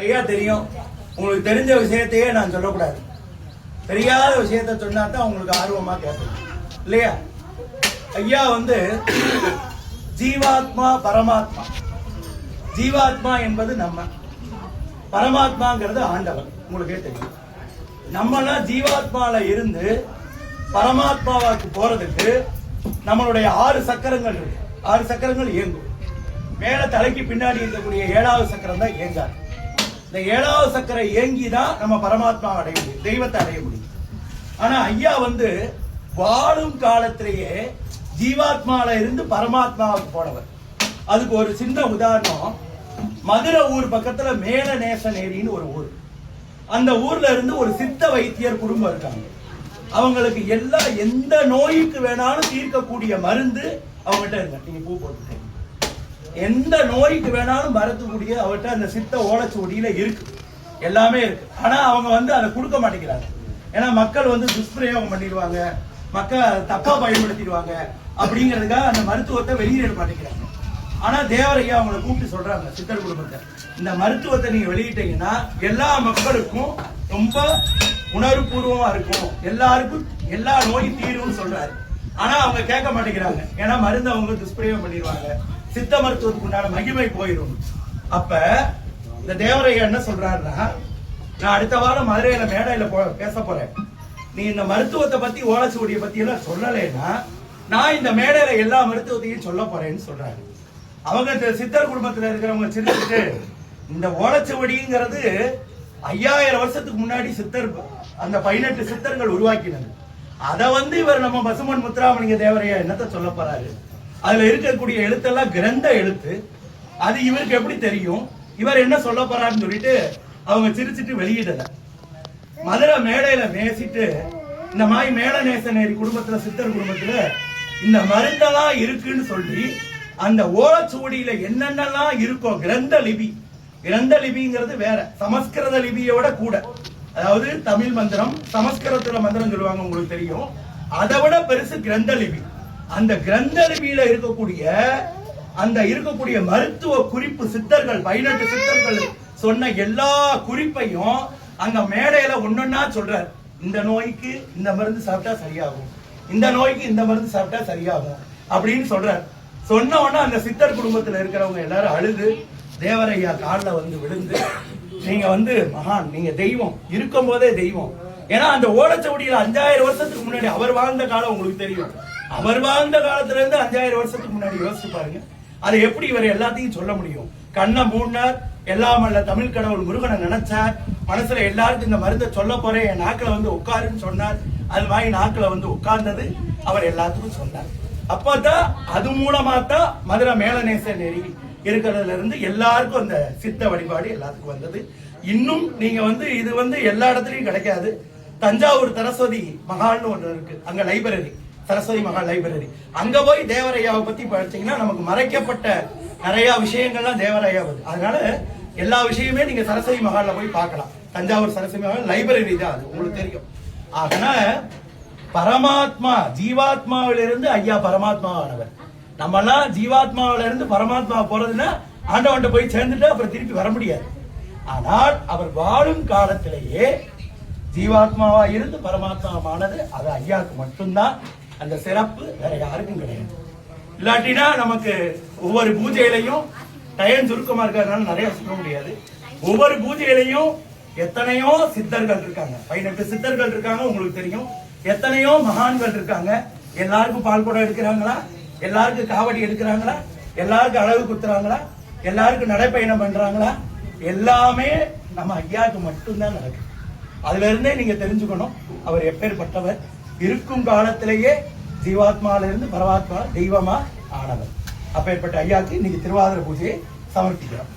ஐயா தெரியும், உங்களுக்கு தெரிஞ்ச விஷயத்தையே நான் சொல்லக்கூடாது. தெரியாத விஷயத்த சொன்னா தான் உங்களுக்கு ஆர்வமா கேட்கணும் இல்லையா? ஐயா ஜீவாத்மா பரமாத்மா. ஜீவாத்மா என்பது நம்ம, பரமாத்மாங்கிறது ஆண்டவர். உங்களுக்கே தெரியும். நம்மளாம் ஜீவாத்மால இருந்து பரமாத்மாவுக்கு போறதுக்கு நம்மளுடைய 6 சக்கரங்கள் இருக்கு. 6 சக்கரங்கள் இயங்கும். மேல தலைக்கு பின்னாடி இருக்கக்கூடிய 7வது சக்கரம் தான் இயங்காது. இந்த 7வது சக்கரம் இயங்கிதான் நம்ம பரமாத்மாவை அடைய முடியும், தெய்வத்தை அடைய முடியும். ஆனா ஐயா வாழும் காலத்திலேயே ஜீவாத்மால இருந்து பரமாத்மாவுக்கு போனவர். அதுக்கு ஒரு சின்ன உதாரணம், மதுரை ஊர் பக்கத்துல மேலநேசநேரின்னு ஒரு ஊர். அந்த ஊர்ல இருந்து ஒரு சித்த வைத்தியர் குடும்பம் இருக்காங்க. அவங்களுக்கு எந்த நோய்க்கு வேணாலும் தீர்க்கக்கூடிய மருந்து அவங்ககிட்ட இருக்கு. நீங்க பூ போட்டு எந்த நோய்க்கு வேணாலும் மருத்துக்கூடிய அவர்கிட்ட அந்த சித்த ஓலைச்சுவடியில இருக்கு, எல்லாமே இருக்கு. ஆனா அவங்க அதை கொடுக்க மாட்டேங்கிறாங்க. ஏன்னா மக்கள் துஷ்பிரயோகம் பண்ணிடுவாங்க, மக்கள் தப்பா பயன்படுத்திடுவாங்க அப்படிங்கிறதுக்காக அந்த மருத்துவத்தை வெளியிட மாட்டேங்கிறாங்க. ஆனா தேவரையா அவங்களை கூப்பிட்டு சொல்றாங்க, சித்தர் குடும்பத்தை, இந்த மருத்துவத்தை நீங்க வெளியிட்டீங்கன்னா எல்லா மக்களுக்கும் ரொம்ப உணர்வுபூர்வமா இருக்கும், எல்லாருக்கும் எல்லா நோயும் தீரும்னு சொல்றாரு. ஆனா அவங்க கேட்க மாட்டேங்கிறாங்க. ஏன்னா மருந்து அவங்க துஷ்பிரயோகம் பண்ணிடுவாங்க, சித்த மருத்துவத்துக்கு உண்டான மகிமை போயிடும். அப்ப இந்த தேவரையா என்ன சொல்றாருன்னா, நான் அடுத்த வாரம் மதுரையில மேடையில பேச போறேன். நீ இந்த மருத்துவத்தை பத்தி ஓலைச்சுவடியை பத்தி எல்லாம் சொல்லலைன்னா நான் இந்த மேடையில எல்லா மருத்துவத்தையும் சொல்ல போறேன்னு சொல்றாரு. அவங்க சித்தர் குடும்பத்துல இருக்கிறவங்க சிரிச்சுட்டு, இந்த ஓலைச்சுவடிங்கிறது 5000 வருஷத்துக்கு முன்னாடி சித்தர் அந்த 18 சித்தர்கள் உருவாக்கினது. அதை இவர் நம்ம பசுமன் முத்துராமலிங்க தேவரையா என்னத்த சொல்ல போறாரு? அதுல இருக்கக்கூடிய எழுத்தெல்லாம் கிரந்த எழுத்து, அது இவருக்கு எப்படி தெரியும்? இவர் என்ன சொல்ல போறாருன்னு சொல்லிட்டு அவங்க சிரிச்சுட்டு வெளியிடல. மதுரை மேடையில பேசிட்டு, இந்த மாதிரி மேலநேசநேரி குடும்பத்துல சித்தர் குடும்பத்துல இந்த மருந்தெல்லாம் இருக்குன்னு சொல்லி அந்த ஓலைச்சுவடியில என்னென்னலாம் இருக்கோ, கிரந்த லிபி, கிரந்த லிபிங்கிறது வேற, சமஸ்கிருத லிபியோட கூட, அதாவது தமிழ் மந்திரம் சமஸ்கிருதத்துல மந்திரம் சொல்லுவாங்க, உங்களுக்கு தெரியும். அதை விட பெருசு கிரந்த லிபி. அந்த கிரந்த லிபியில இருக்கக்கூடிய மருத்துவ குறிப்பு சித்தர்கள் 18 சித்தர்கள் சொன்ன எல்லா குறிப்பையும் அங்க மேடையில ஒன்னொன்னா சொல்றாரு. இந்த நோய்க்கு இந்த மருந்து சாப்பிட்டா சரியாகும், இந்த நோய்க்கு இந்த மருந்து சாப்பிட்டா சரியாகும் அப்படின்னு சொல்றாரு. சொன்ன உடனே அந்த சித்தர் குடும்பத்துல இருக்கிறவங்க எல்லாரும் அழுது தேவரையா காலில் விழுந்து, நீங்க மகான், நீங்க தெய்வம், இருக்கும் போதே தெய்வம். ஏன்னா அந்த ஓலைச்சுவடியில 5000 வருஷத்துக்கு முன்னாடி அவர் வாழ்ந்த காலம் உங்களுக்கு தெரியும். அவர் வாழ்ந்த காலத்துல இருந்து 5000 வருஷத்துக்கு முன்னாடி யோசிச்சு பாருங்க. அதை எப்படி இவர் எல்லாத்தையும் சொல்ல முடியும்? கண்ணை மூடினார், எல்லாம் அல்ல தமிழ் கடவுள் முருகனை நினைச்சார், மனசுல எல்லாருக்கும் இந்த மருந்தை சொல்ல போறேன், என் நாக்கில உட்காருன்னு சொன்னார். அது மாதிரி நாக்கில உட்கார்ந்தது, அவர் எல்லாத்துக்கும் சொன்னார். அப்பதான் அது மூலமா தான் மதுரை மேலநேசநேரி இருக்கிறதுல இருந்து எல்லாருக்கும் அந்த சித்த வழிபாடு எல்லாத்துக்கும் வந்தது. இன்னும் நீங்க இது எல்லா இடத்துலயும் கிடைக்காது. தஞ்சாவூர் சரஸ்வதி மகால்னு ஒன்று இருக்கு, அங்க லைப்ரரி, சரஸ்வதி மகால் லைப்ரரி. அங்க போய் தேவரையாவை பத்தி படிச்சீங்கன்னா நமக்கு மறைக்கப்பட்ட நிறைய விஷயங்கள்லாம் தேவரையா வருது. அதனால எல்லா விஷயமே நீங்க சரஸ்வதி மகால்ல போய் பார்க்கலாம். தஞ்சாவூர் சரஸ்வதி மகால் லைப்ரரி தான், அது உங்களுக்கு தெரியும். அதனால பரமாத்மா ஜீவாத்மாவிலிருந்து ஐயா பரமாத்மாவானவர். நம்ம எல்லாம் ஜீவாத்மாவில இருந்து பரமாத்மா போறதுன்னா ஆண்டவன்ட்ட போய் சேர்ந்துட்டு அப்புறம் திருப்பி வர முடியாது. ஆனால் அவர் வாழும் காலத்திலேயே ஜீவாத்மாவா இருந்து பரமாத்மாவானது அது ஐயாவுக்கு மட்டும்தான். அந்த சிறப்பு வேற யாருக்கும் கிடையாது. இல்லாட்டினா நமக்கு ஒவ்வொரு பூஜையிலையும் டயம் சுருக்கமா இருக்கிறதுனால நிறைய சொல்ல முடியாது. ஒவ்வொரு பூஜையிலையும் எத்தனையோ சித்தர்கள் இருக்காங்க, 18 சித்தர்கள் இருக்காங்க, உங்களுக்கு தெரியும். எத்தனையோ மகான்கள் இருக்காங்க. எல்லாருக்கும் பால் குடம் எடுக்கிறாங்களா? எல்லாருக்கும் காவடி எடுக்கிறாங்களா? எல்லாருக்கும் அழகு குத்துறாங்களா? எல்லாருக்கும் நடைப்பயணம் பண்றாங்களா? எல்லாமே நம்ம ஐயாவுக்கு மட்டும்தான் நடக்குது. அதுல இருந்தே நீங்க தெரிஞ்சுக்கணும் அவர் எப்பேற்பட்டவர். இருக்கும் காலத்திலேயே ஜீவாத்மால இருந்து பரமாத்மா தெய்வமா ஆனவர். அப்பேற்பட்ட ஐயாவுக்கு இன்னைக்கு திருவாதிரை பூஜையை சமர்ப்பிக்கிறோம்.